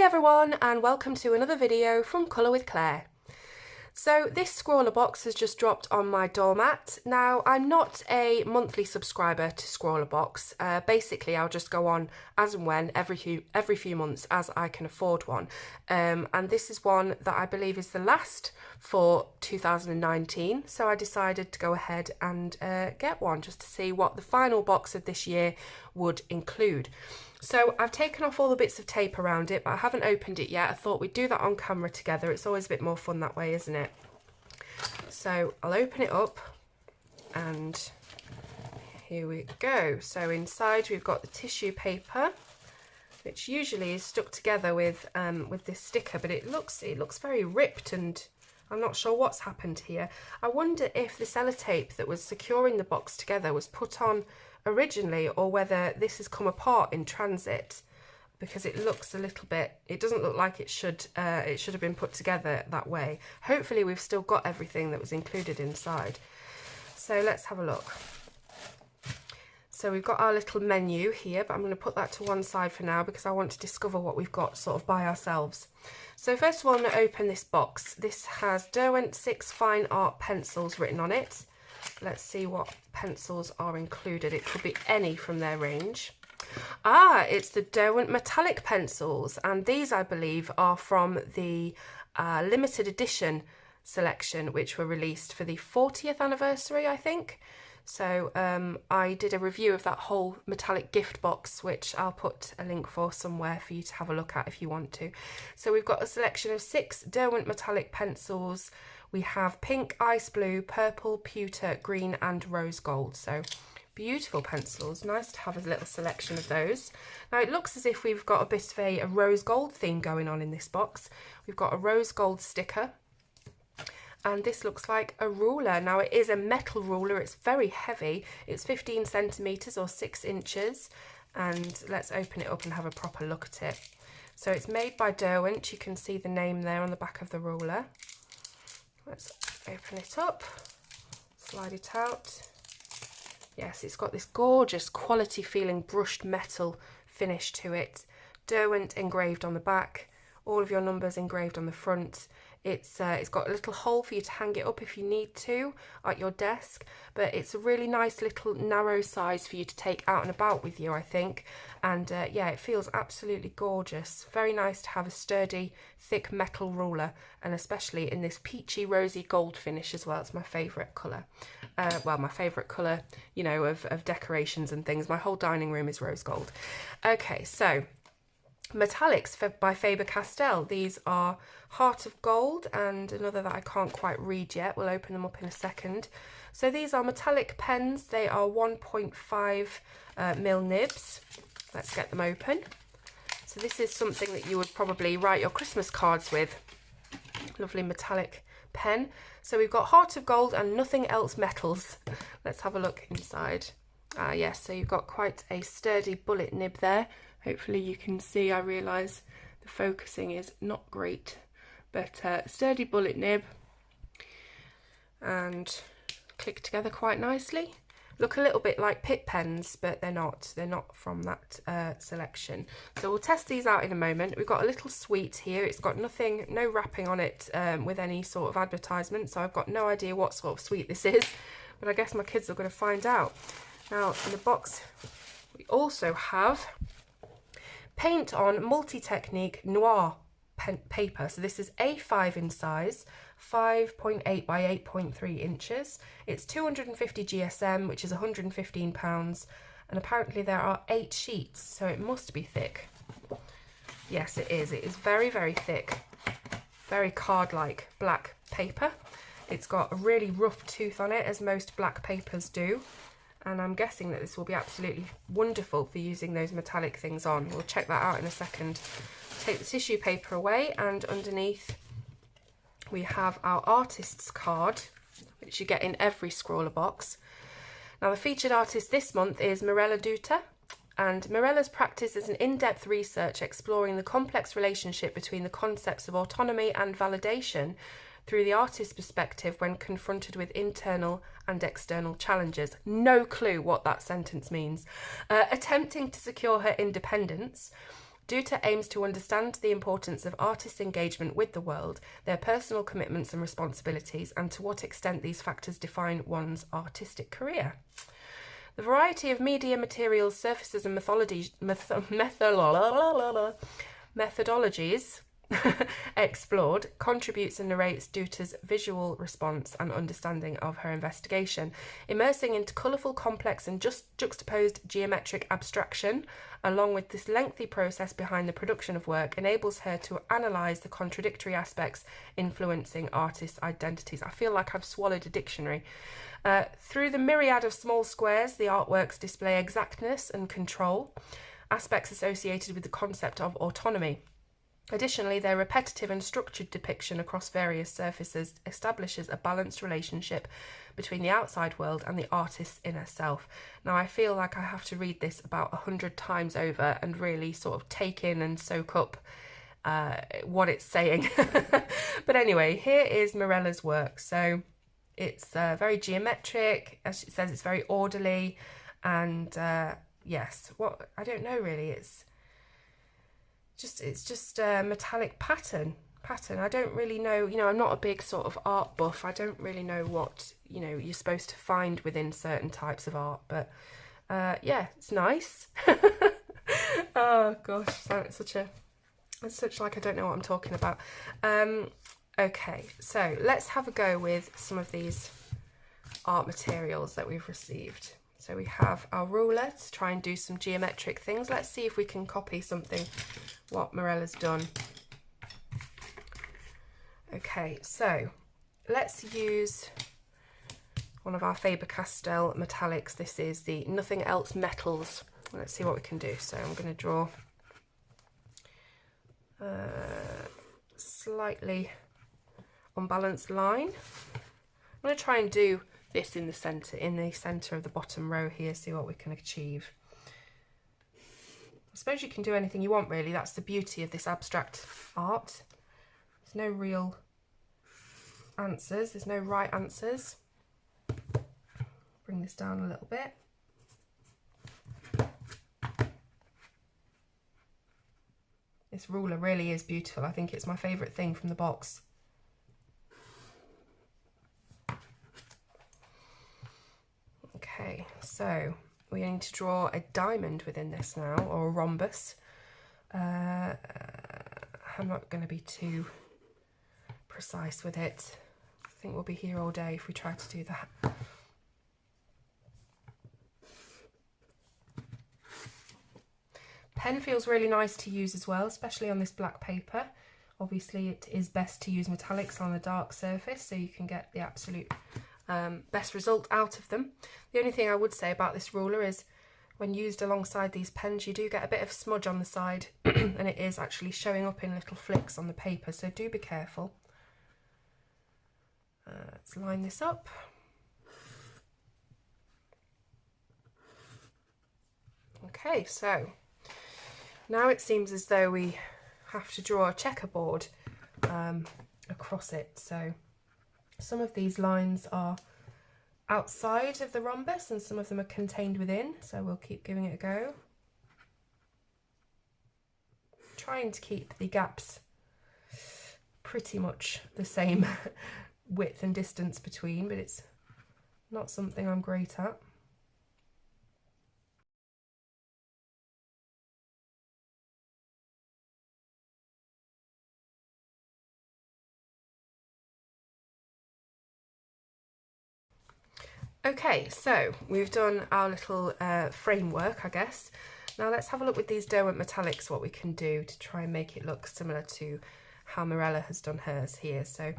everyone, and welcome to another video from Colour with Claire. So this Scrawlrbox has just dropped on my doormat. Now, I'm not a monthly subscriber to Scrawlrbox. Basically, I'll just go on as and when every few months as I can afford one. And this is one that I believe is the last for 2019. So I decided to go ahead and get one just to see what the final box of this year would include. So I've taken off all the bits of tape around it, but I haven't opened it yet. I thought we'd do that on camera together. It's always a bit more fun that way, isn't it? So I'll open it up and here we go. So inside we've got the tissue paper, which usually is stuck together with this sticker, but it looks very ripped and I'm not sure what's happened here. I wonder if the sellotape that was securing the box together was put on originally or whether this has come apart in transit, because it looks a little bit, it doesn't look like it should have been put together that way. Hopefully we've still got everything that was included inside. So let's have a look. So we've got our little menu here, but I'm going to put that to one side for now because I want to discover what we've got sort of by ourselves. So first of all, I'm going to open this box. This has Derwent 6 Fine Art pencils written on it. Let's see what pencils are included. It could be any from their range. Ah, it's the Derwent metallic pencils, and these I believe are from the limited edition selection which were released for the 40th anniversary, I think. So I did a review of that whole metallic gift box, which I'll put a link for somewhere for you to have a look at if you want to. So we've got a selection of 6 Derwent metallic pencils. We have pink, ice blue, purple, pewter, green and rose gold. So beautiful pencils. Nice to have a little selection of those. Now it looks as if we've got a bit of a rose gold theme going on in this box. We've got a rose gold sticker. And this looks like a ruler. Now it is a metal ruler, it's very heavy. It's 15 centimetres or 6 inches. And let's open it up and have a proper look at it. So it's made by Derwent. You can see the name there on the back of the ruler. Let's open it up, slide it out. Yes, it's got this gorgeous quality feeling brushed metal finish to it. Derwent engraved on the back, all of your numbers engraved on the front. It's got a little hole for you to hang it up if you need to at your desk, but it's a really nice little narrow size for you to take out and about with you, I think. And yeah, it feels absolutely gorgeous. Very nice to have a sturdy, thick metal ruler, and especially in this peachy, rosy gold finish as well. It's my favourite colour. Well, my favourite colour, you know, of decorations and things. My whole dining room is rose gold. Okay, so metallics by Faber-Castell. These are Heart of Gold and another that I can't quite read yet. We'll open them up in a second. So these are metallic pens. They are 1.5 mil nibs. Let's get them open. So this is something that you would probably write your Christmas cards with. Lovely metallic pen. So we've got Heart of Gold and Nothing Else Metals. Let's have a look inside. Yes, so you've got quite a sturdy bullet nib there. Hopefully you can see. I realise the focusing is not great, but sturdy bullet nib and click together quite nicely. Look a little bit like Pitt pens, but they're not. They're not from that selection. So we'll test these out in a moment. We've got a little suite here. It's got no wrapping on it with any sort of advertisement, so I've got no idea what sort of suite this is, but I guess my kids are going to find out. Now in the box we also have Paint on Multi-Technique Noir paper. So this is A5 in size, 5.8 by 8.3 inches. It's 250 GSM, which is £115, and apparently there are 8 sheets, so it must be thick. Yes, it is. It is very, very thick, very card-like black paper. It's got a really rough tooth on it, as most black papers do. And I'm guessing that this will be absolutely wonderful for using those metallic things on. We'll check that out in a second. Take the tissue paper away, and underneath we have our artist's card, which you get in every Scrawlrbox. Now the featured artist this month is Mirella Duta, and Mirella's practice is an in-depth research exploring the complex relationship between the concepts of autonomy and validation through the artist's perspective when confronted with internal and external challenges. No clue what that sentence means. Attempting to secure her independence, Duta aims to understand the importance of artists' engagement with the world, their personal commitments and responsibilities, and to what extent these factors define one's artistic career. The variety of media, materials, surfaces and methodologies explored contributes and narrates Duta's visual response and understanding of her investigation, immersing into colourful, complex and juxtaposed geometric abstraction. Along with this lengthy process behind the production of work, enables her to analyse the contradictory aspects influencing artists' identities. I feel like I've swallowed a dictionary. Through the myriad of small squares, the artworks display exactness and control, aspects associated with the concept of autonomy. Additionally, their repetitive and structured depiction across various surfaces establishes a balanced relationship between the outside world and the artist's inner self. Now, I feel like I have to read this about 100 times over and really sort of take in and soak up what it's saying. But anyway, here is Morella's work. So it's very geometric, as it says, it's very orderly, and yes, what I don't know really, it's just a metallic pattern. I don't really know, I'm not a big sort of art buff. I don't really know what, you're supposed to find within certain types of art, but yeah, it's nice. Oh gosh, it's such like I don't know what I'm talking about. Okay, so let's have a go with some of these art materials that we've received. So we have our ruler to try and do some geometric things. Let's see if we can copy something, what Morella's done. Okay, so let's use one of our Faber-Castell metallics. This is the Nothing Else Metals. Let's see what we can do. So I'm going to draw a slightly unbalanced line. I'm going to try and do this in the centre of the bottom row here, see what we can achieve. I suppose you can do anything you want really, that's the beauty of this abstract art. There's no real answers, there's no right answers. Bring this down a little bit. This ruler really is beautiful, I think it's my favourite thing from the box. Okay, so we need to draw a diamond within this now, or a rhombus. I'm not going to be too precise with it. I think we'll be here all day if we try to do that. Pen feels really nice to use as well, especially on this black paper. Obviously it is best to use metallics on a dark surface so you can get the absolute best result out of them. The only thing I would say about this ruler is when used alongside these pens you do get a bit of smudge on the side and it is actually showing up in little flicks on the paper, so do be careful. Let's line this up. Okay, so now it seems as though we have to draw a checkerboard across it. So some of these lines are outside of the rhombus and some of them are contained within, so we'll keep giving it a go. Trying to keep the gaps pretty much the same width and distance between, but it's not something I'm great at. Okay, so we've done our little framework, I guess. Now let's have a look with these Derwent metallics, what we can do to try and make it look similar to how Morella has done hers here. So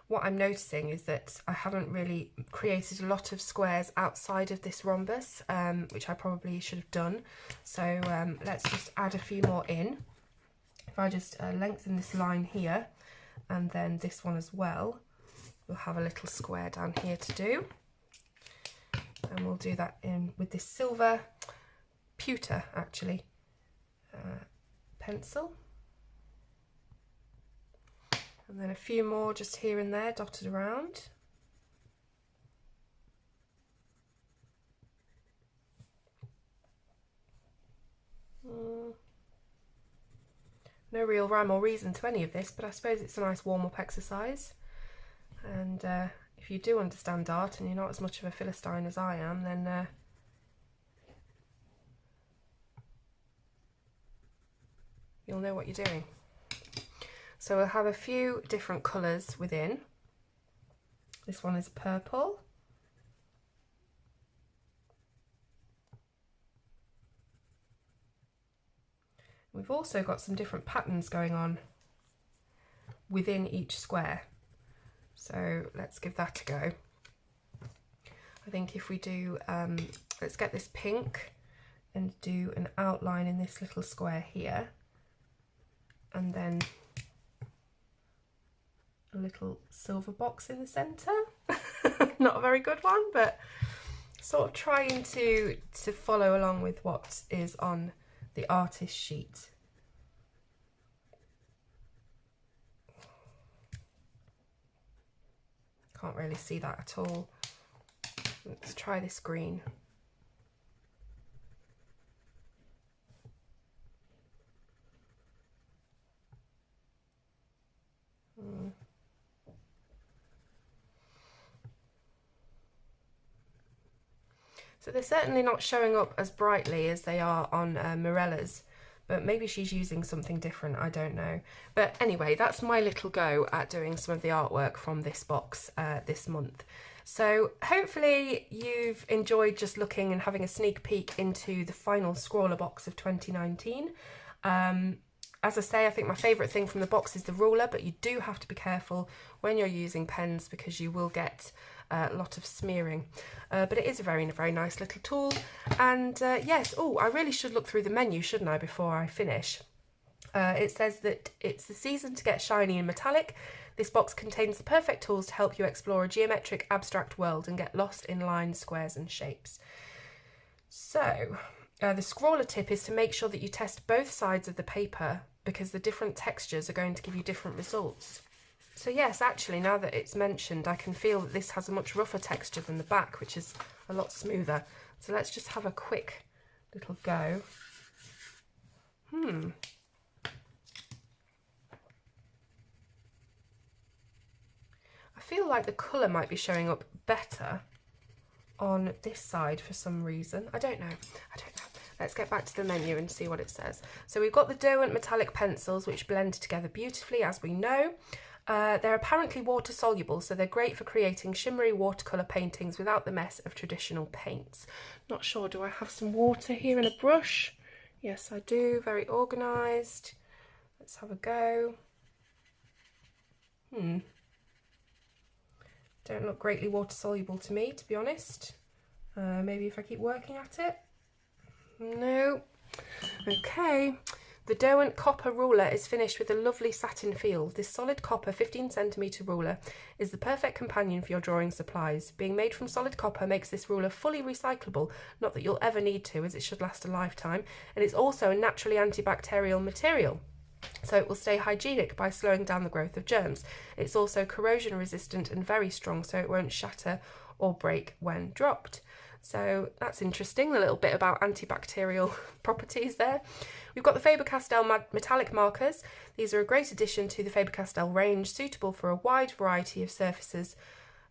what I'm noticing is that I haven't really created a lot of squares outside of this rhombus, which I probably should have done. So let's just add a few more in. If I just lengthen this line here and then this one as well, we'll have a little square down here to do. And we'll do that in with this silver pewter, actually, pencil. And then a few more just here and there dotted around. No real rhyme or reason to any of this, but I suppose it's a nice warm-up exercise. And if you do understand art and you're not as much of a Philistine as I am, then you'll know what you're doing. So we'll have a few different colours within. This one is purple. We've also got some different patterns going on within each square. So let's give that a go. I think if we do, let's get this pink and do an outline in this little square here. And then a little silver box in the centre. Not a very good one, but sort of trying to follow along with what is on the artist sheet. Can't really see that at all. Let's try this green. So they're certainly not showing up as brightly as they are on Mirella's, but maybe she's using something different, I don't know. But anyway, that's my little go at doing some of the artwork from this box this month. So hopefully you've enjoyed just looking and having a sneak peek into the final Scrawlrbox of 2019. As I say, I think my favourite thing from the box is the ruler, but you do have to be careful when you're using pens because you will get a lot of smearing. But it is a very, very nice little tool. And yes, oh, I really should look through the menu, shouldn't I, before I finish? It says that it's the season to get shiny and metallic. This box contains the perfect tools to help you explore a geometric abstract world and get lost in lines, squares and shapes. So, the scrawler tip is to make sure that you test both sides of the paper because the different textures are going to give you different results. So yes, actually, now that it's mentioned, I can feel that this has a much rougher texture than the back, which is a lot smoother. So let's just have a quick little go. I feel like the colour might be showing up better on this side for some reason. I don't know. Let's get back to the menu and see what it says. So we've got the Derwent metallic pencils, which blend together beautifully, as we know. They're apparently water soluble, so they're great for creating shimmery watercolour paintings without the mess of traditional paints. Not sure, do I have some water here in a brush? Yes, I do, very organised. Let's have a go. Don't look greatly water soluble to me, to be honest. Maybe if I keep working at it. No. Okay. The Derwent copper ruler is finished with a lovely satin feel. This solid copper 15cm ruler is the perfect companion for your drawing supplies. Being made from solid copper makes this ruler fully recyclable, not that you'll ever need to, as it should last a lifetime, and it's also a naturally antibacterial material. So it will stay hygienic by slowing down the growth of germs. It's also corrosion resistant and very strong, so it won't shatter or break when dropped. So that's interesting, a little bit about antibacterial properties there. We've got the Faber-Castell metallic markers. These are a great addition to the Faber-Castell range, suitable for a wide variety of surfaces,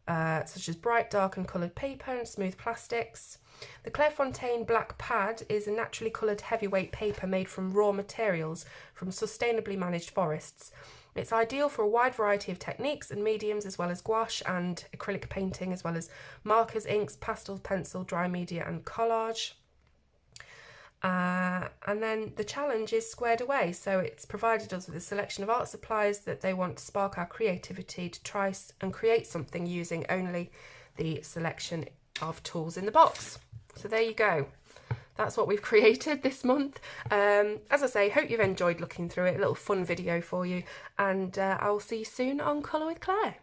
such as bright, dark and coloured paper and smooth plastics. The Clairefontaine black pad is a naturally coloured heavyweight paper made from raw materials from sustainably managed forests. It's ideal for a wide variety of techniques and mediums, as well as gouache and acrylic painting, as well as markers, inks, pastel, pencil, dry media and collage. And then the challenge is squared away, so it's provided us with a selection of art supplies that they want to spark our creativity to try and create something using only the selection of tools in the box. So there you go. That's what we've created this month. As I say, hope you've enjoyed looking through it. A little fun video for you, and I will see you soon on Colour with Claire.